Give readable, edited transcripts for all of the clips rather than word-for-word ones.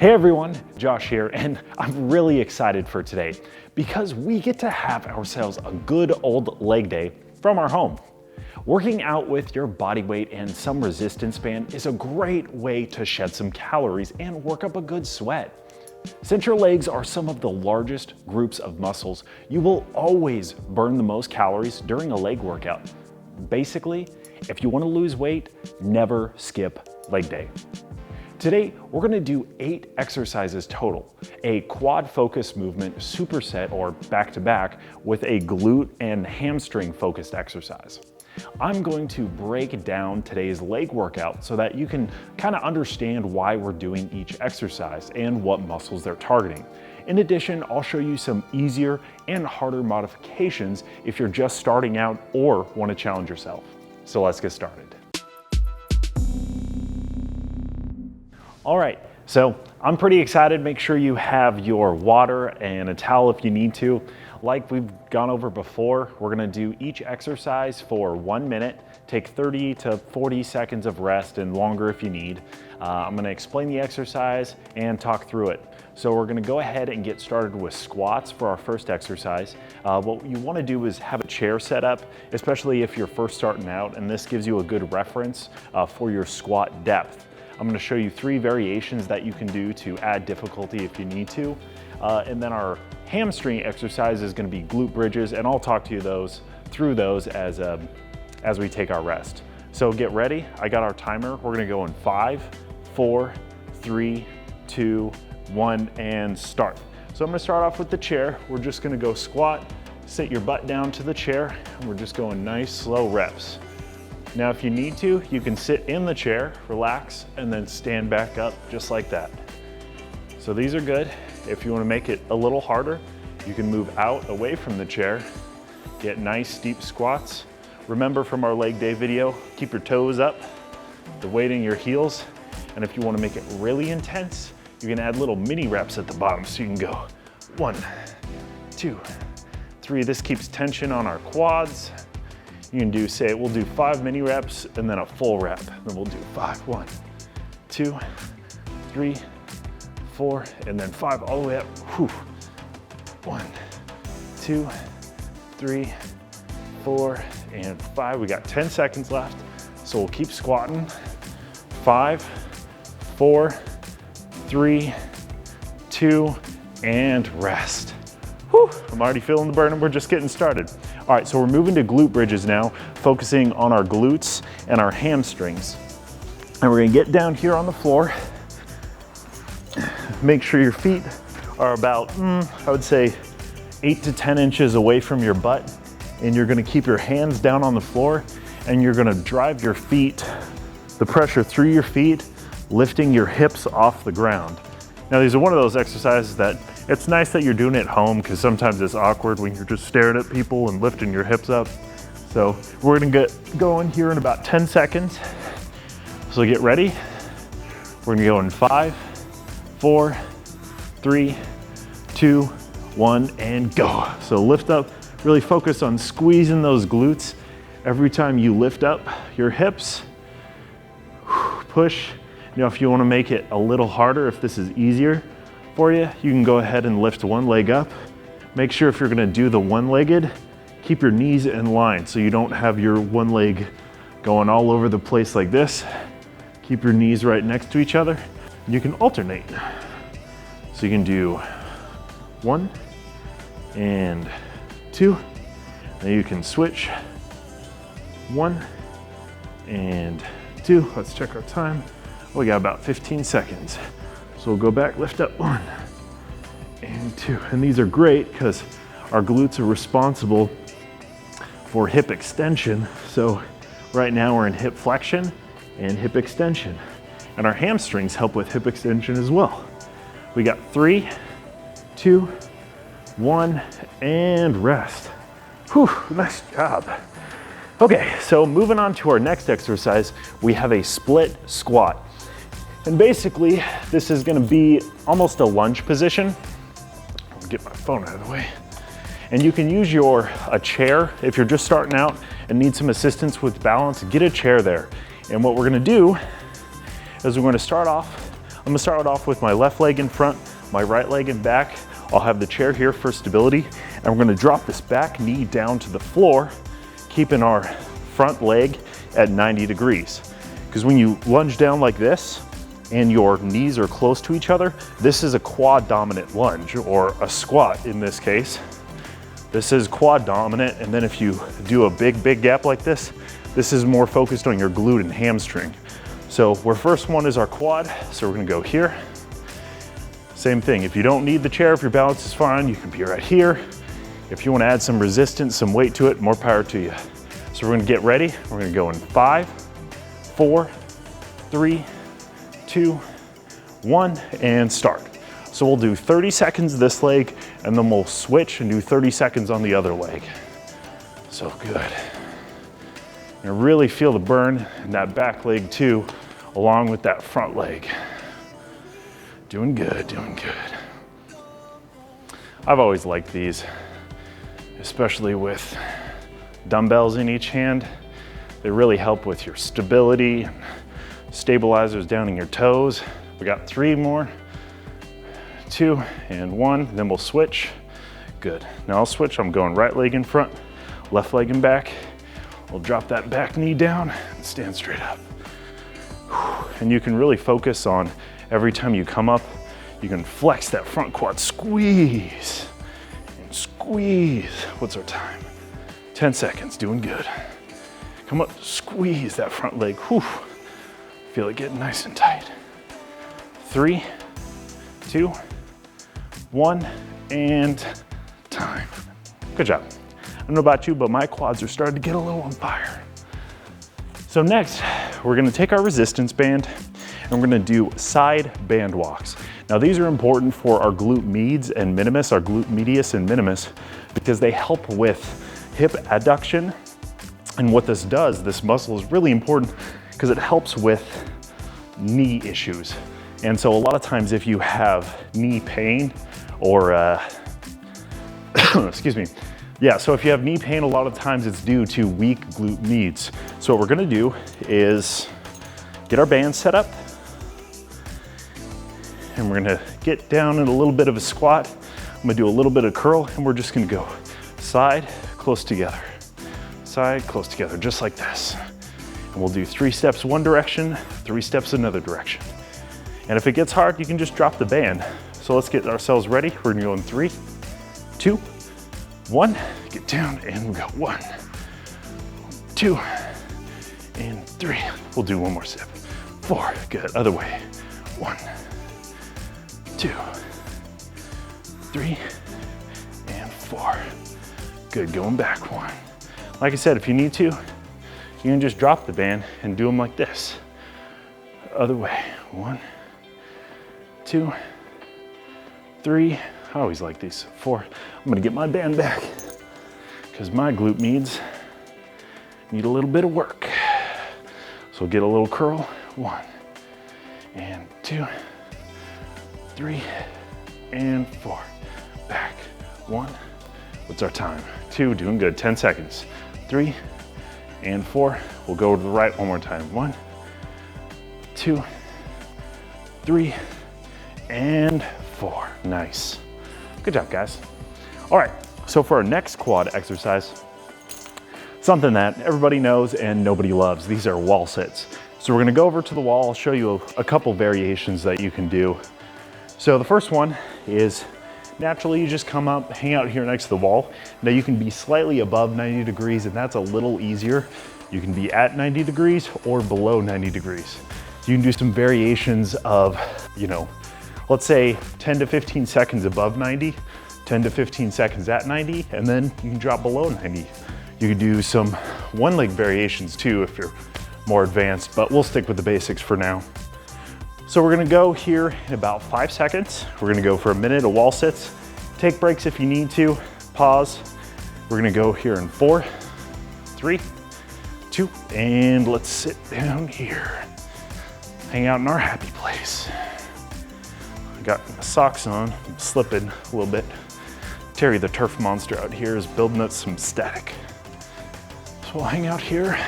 Hey everyone, Josh here, and I'm really excited for today because we get to have ourselves a good old leg day from our home. Working out with your body weight and some resistance band is a great way to shed some calories and work up a good sweat. Since your legs are some of the largest groups of muscles, you will always burn the most calories during a leg workout. Basically, if you want to lose weight, never skip leg day. Today, we're gonna do 8 exercises total, a quad focus movement superset or back-to-back with a glute and hamstring focused exercise. I'm going to break down today's leg workout so that you can kind of understand why we're doing each exercise and what muscles they're targeting. In addition, I'll show you some easier and harder modifications if you're just starting out or want to challenge yourself. So let's get started. All right, so I'm pretty excited. Make sure you have your water and a towel if you need to. Like we've gone over before, we're gonna do each exercise for 1 minute, take 30 to 40 seconds of rest and longer if you need. I'm gonna explain the exercise and talk through it. So we're gonna go ahead and get started with squats for our first exercise. What you wanna do is have a chair set up, especially if you're first starting out, and this gives you a good reference for your squat depth. I'm gonna show you 3 variations that you can do to add difficulty if you need to. And then our hamstring exercise is gonna be glute bridges, and I'll talk to you through those as we take our rest. So get ready, I got our timer. We're gonna go in 5, 4, 3, 2, 1, and start. So I'm gonna start off with the chair. We're just gonna go squat, sit your butt down to the chair, and we're just going nice, slow reps. Now, if you need to, you can sit in the chair, relax, and then stand back up just like that. So these are good. If you want to make it a little harder, you can move out away from the chair, get nice steep squats. Remember from our leg day video, keep your toes up, the weight in your heels. And if you want to make it really intense, you can add little mini reps at the bottom. So you can go 1, 2, 3. This keeps tension on our quads. You can do, say, we'll do 5 mini reps and then a full rep. Then we'll do 5, 1, 2, 3, 4, and then 5 all the way up. Whew. 1, 2, 3, 4, and 5. We got 10 seconds left. So we'll keep squatting. 5, 4, 3, 2, and rest. Whew. I'm already feeling the burn and we're just getting started. All right, so we're moving to glute bridges now, focusing on our glutes and our hamstrings. And we're gonna get down here on the floor. Make sure your feet are about, I would say 8 to 10 inches away from your butt. And you're gonna keep your hands down on the floor and you're gonna drive your feet, the pressure through your feet, lifting your hips off the ground. Now, these are one of those exercises that it's nice that you're doing it at home because sometimes it's awkward when you're just staring at people and lifting your hips up. So we're gonna get going here in about 10 seconds. So get ready. We're gonna go in 5, 4, 3, 2, 1, and go. So lift up, really focus on squeezing those glutes. Every time you lift up your hips, push. You know, if you want to make it a little harder, if this is easier for you, you can go ahead and lift one leg up. Make sure if you're going to do the one-legged, keep your knees in line so you don't have your one leg going all over the place like this. Keep your knees right next to each other. You can alternate. So you can do 1 and 2. Then you can switch 1 and 2. Let's check our time. We got about 15 seconds. So we'll go back, lift up 1 and 2. And these are great because our glutes are responsible for hip extension. So right now we're in hip flexion and hip extension. And our hamstrings help with hip extension as well. We got 3, 2, 1, and rest. Whew, nice job. Okay, so moving on to our next exercise, we have a split squat. And basically, this is gonna be almost a lunge position. I'll get my phone out of the way. And you can use a chair if you're just starting out and need some assistance with balance, get a chair there. And what we're gonna do is we're gonna start off gonna start off with my left leg in front, my right leg in back. I'll have the chair here for stability, and we're gonna drop this back knee down to the floor, keeping our front leg at 90 degrees. Because when you lunge down like this and your knees are close to each other, this is a quad dominant lunge, or a squat in this case. This is quad dominant, and then if you do a big gap like this, this is more focused on your glute and hamstring. So our first one is our quad, so we're gonna go here. Same thing, if you don't need the chair, if your balance is fine, you can be right here. If you wanna add some resistance, some weight to it, more power to you. So we're gonna get ready. We're gonna go in 5, 4, 3, 2, 1, and start. So we'll do 30 seconds this leg, and then we'll switch and do 30 seconds on the other leg. So good. And really feel the burn in that back leg too, along with that front leg. Doing good, doing good. I've always liked these, especially with dumbbells in each hand. They really help with your stability, and stabilizers down in your toes. We got 3 more, 2 and 1, then we'll switch. Good, now I'll switch. I'm going right leg in front, left leg in back. We'll drop that back knee down and stand straight up. And you can really focus on every time you come up, you can flex that front quad, squeeze and squeeze. What's our time? 10 seconds, doing good. Come up, squeeze that front leg. Whew. Feel it getting nice and tight. 3, 2, 1, and time. Good job. I don't know about you, but my quads are starting to get a little on fire. So next, we're gonna take our resistance band and we're gonna do side band walks. Now these are important for our glute medius and minimus, our glute medius and minimus, because they help with hip adduction. And what this does, this muscle is really important because it helps with knee issues. And so a lot of times if you have knee pain or, excuse me, yeah, so if you have knee pain, a lot of times it's due to weak glute medius. So what we're gonna do is get our band set up, and we're gonna get down in a little bit of a squat. I'm gonna do a little bit of curl, and we're just gonna go side, close together, side, close together, just like this. And we'll do 3 steps one direction, 3 steps another direction. And if it gets hard, you can just drop the band. So let's get ourselves ready. We're gonna go in 3, 2, 1, get down, and we go 1, 2, and 3. We'll do one more step. 4, good, other way. 1, 2, 3, and 4. Good, going back 1. Like I said, if you need to, you can just drop the band and do them like this. Other way, 1, 2, 3, I always like these, 4. I'm gonna get my band back because my glute medius need a little bit of work. So get a little curl, 1, and 2, 3, and 4. Back, 1, what's our time? 2, doing good, 10 seconds. 3, and 4. We'll go to the right one more time. 1, 2, 3, and 4. Nice. Good job, guys. All right, so for our next quad exercise, something that everybody knows and nobody loves, these are wall sits. So we're gonna go over to the wall. I'll show you a couple variations that you can do. So the first one is naturally you just come up, hang out here next to the wall. Now you can be slightly above 90 degrees, and that's a little easier. You can be at 90 degrees or below 90 degrees. So you can do some variations of, let's say 10 to 15 seconds above 90, 10 to 15 seconds at 90, and then you can drop below 90. You can do some one leg variations too if you're more advanced, but we'll stick with the basics for now. So we're gonna go here in about 5 seconds. We're gonna go for a minute of wall sits. Take breaks if you need to, pause. We're gonna go here in 4, 3, 2, and let's sit down here. Hang out in our happy place. I got my socks on, I'm slipping a little bit. Terry the turf monster out here is building up some static. So we'll hang out here,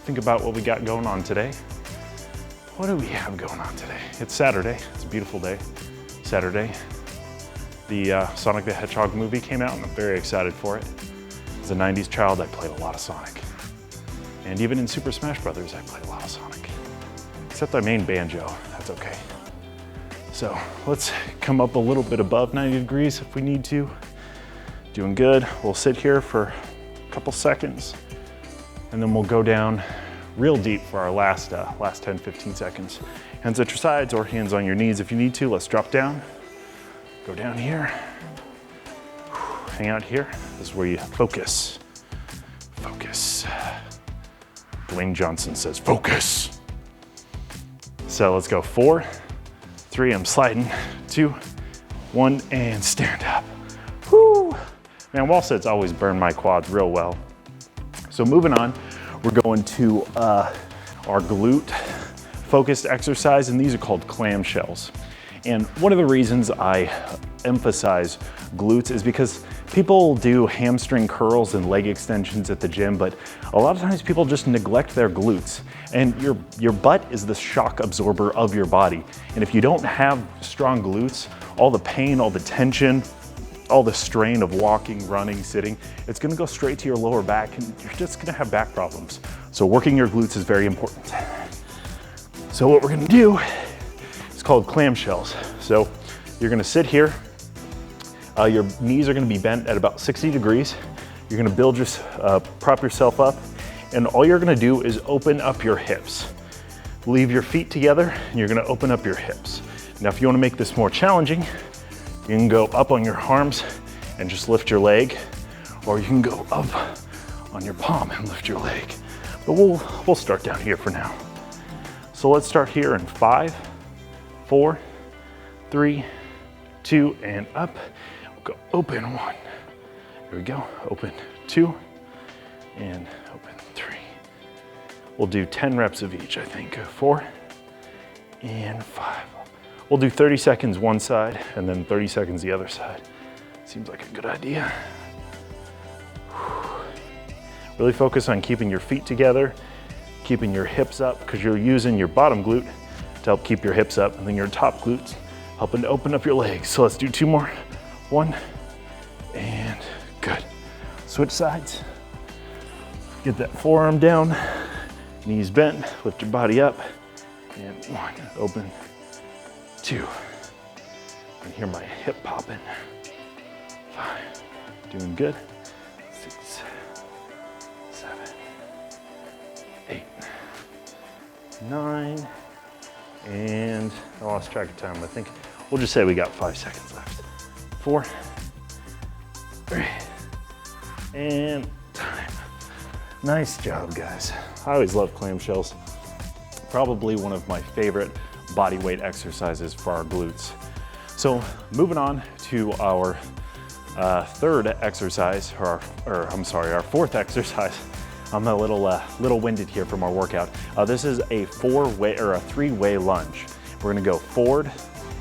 think about what we got going on today. what do we have going on today? It's Saturday. It's a beautiful day. Saturday. The Sonic the Hedgehog movie came out and I'm very excited for it. As a 90s child, I played a lot of Sonic. And even in Super Smash Brothers, I played a lot of Sonic. Except I main banjo, that's okay. So let's come up a little bit above 90 degrees if we need to. Doing good. We'll sit here for a couple seconds and then we'll go down real deep for our last 10, 15 seconds. Hands at your sides or hands on your knees if you need to. Let's drop down, go down here, hang out here. This is where you focus, focus. Dwayne Johnson says focus. So let's go 4, 3, I'm sliding, 2, 1, and stand up. Whoo! Man, wall sits always burn my quads real well. So moving on, we're going to our glute focused exercise, and these are called clamshells. And one of the reasons I emphasize glutes is because people do hamstring curls and leg extensions at the gym, but a lot of times people just neglect their glutes. And your butt is the shock absorber of your body. And if you don't have strong glutes, all the pain, all the tension, all the strain of walking, running, sitting, it's gonna go straight to your lower back and you're just gonna have back problems. So working your glutes is very important. So what we're gonna do is called clamshells. So you're gonna sit here, your knees are gonna be bent at about 60 degrees. You're gonna prop yourself up, and all you're gonna do is open up your hips. Leave your feet together, and you're gonna open up your hips. Now, if you wanna make this more challenging, you can go up on your arms and just lift your leg, or you can go up on your palm and lift your leg. But we'll start down here for now. So let's start here in 5, 4, 3, 2, and up. We'll go open 1. Here we go, open 2, and open 3. We'll do 10 reps of each, I think. 4 and 5. We'll do 30 seconds one side and then 30 seconds the other side. Seems like a good idea. Really focus on keeping your feet together, keeping your hips up, because you're using your bottom glute to help keep your hips up, and then your top glutes helping to open up your legs. So let's do 2 more. 1, and good. Switch sides. Get that forearm down, knees bent, lift your body up, and 1, open, 2. I can hear my hip popping. 5, doing good. 6, 7, 8, 9, and I lost track of time. I think we'll just say we got 5 seconds left. 4, 3, and time. Nice job, guys. I always love clamshells. Probably one of my favorite body weight exercises for our glutes. So moving on to our third exercise, our fourth exercise. I'm a little winded here from our workout. This is a 3-way lunge. We're gonna go forward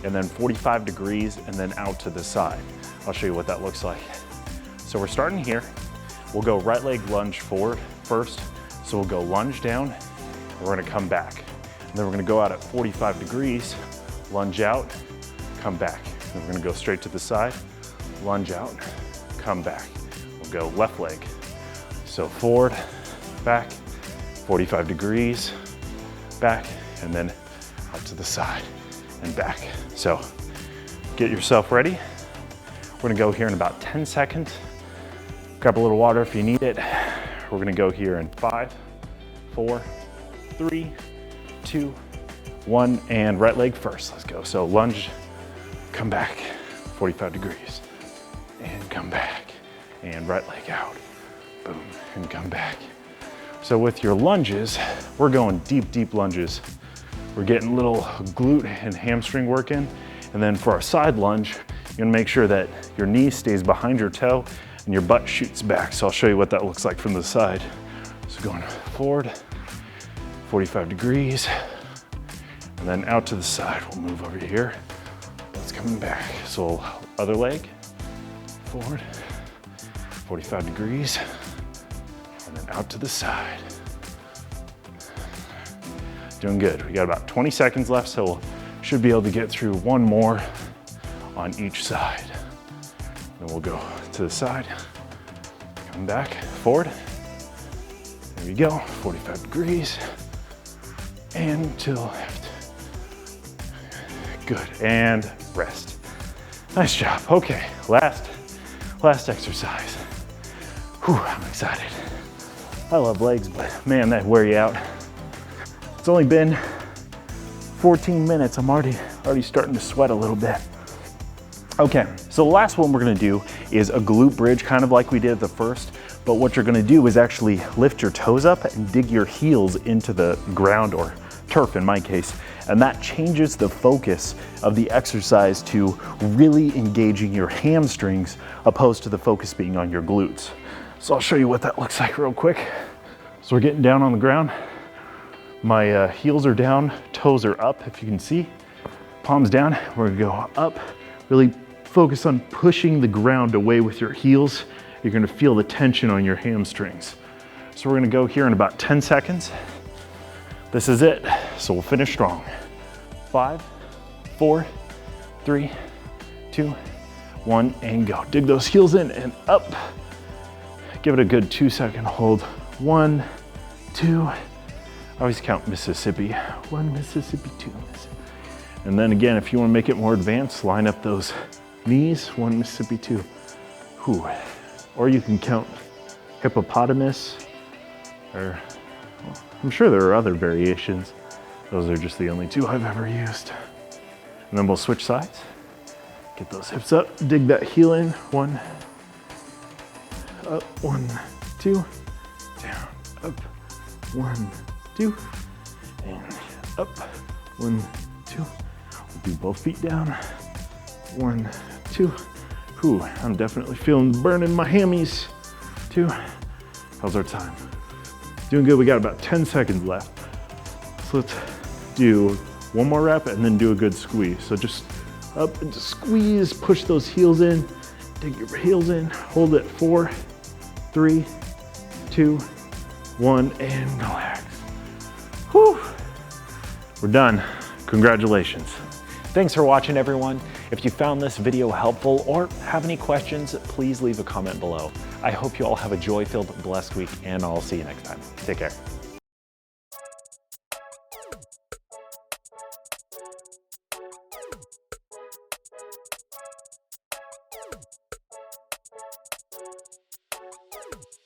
and then 45 degrees and then out to the side. I'll show you what that looks like. So we're starting here. We'll go right leg lunge forward first. So we'll go lunge down and we're gonna come back. And then we're gonna go out at 45 degrees, lunge out, come back. Then we're gonna go straight to the side, lunge out, come back. We'll go left leg. So forward, back, 45 degrees, back, and then out to the side and back. So get yourself ready. We're gonna go here in about 10 seconds. Grab a little water if you need it. We're gonna go here in 5, 4, 3, 2, 1, and right leg first. Let's go. So lunge, come back, 45 degrees, and come back, and right leg out, boom, and come back. So with your lunges, we're going deep, deep lunges. We're getting little glute and hamstring work in. And then for our side lunge, you're gonna make sure that your knee stays behind your toe and your butt shoots back. So I'll show you what that looks like from the side. So going forward, 45 degrees, and then out to the side. We'll move over here. That's coming back. So other leg, forward, 45 degrees, and then out to the side. Doing good. We got about 20 seconds left, so we'll should be able to get through one more on each side. Then we'll go to the side, come back, forward. There we go, 45 degrees. And to the left. Good, and rest. Nice job. Okay, last exercise. Whew, I'm excited. I love legs, but man, that wear you out. It's only been 14 minutes. I'm already starting to sweat a little bit. Okay, so the last one we're gonna do is a glute bridge, kind of like we did at the first, but what you're gonna do is actually lift your toes up and dig your heels into the ground, or turf in my case, and that changes the focus of the exercise to really engaging your hamstrings opposed to the focus being on your glutes. So I'll show you what that looks like real quick. So we're getting down on the ground. My heels are down, toes are up, if you can see. Palms down, we're gonna go up. Really focus on pushing the ground away with your heels. You're gonna feel the tension on your hamstrings. So we're gonna go here in about 10 seconds. This is it, so we'll finish strong. 5, 4, 3, 2, 1, and go. Dig those heels in and up. Give it a good 2-second hold. 1, 2, I always count Mississippi. 1 Mississippi, 2 Mississippi. And then again, if you want to make it more advanced, line up those knees. 1 Mississippi, 2. Whew. Or you can count hippopotamus, or well, I'm sure there are other variations. Those are just the only 2 I've ever used. And then we'll switch sides. Get those hips up, dig that heel in. 1, up, 1, 2, down, up, 1, 2, and up, 1, 2. We'll do both feet down. 1, 2. Whew, I'm definitely feeling the burn in my hammies. 2. How's our time? Doing good, we got about 10 seconds left. So let's do one more rep and then do a good squeeze. So just up and just squeeze, push those heels in, dig your heels in, hold it. 4, 3, 2, 1, and relax. Whew. We're done. Congratulations. Thanks for watching, everyone. If you found this video helpful or have any questions, please leave a comment below. I hope you all have a joy-filled, blessed week, and I'll see you next time. Take care.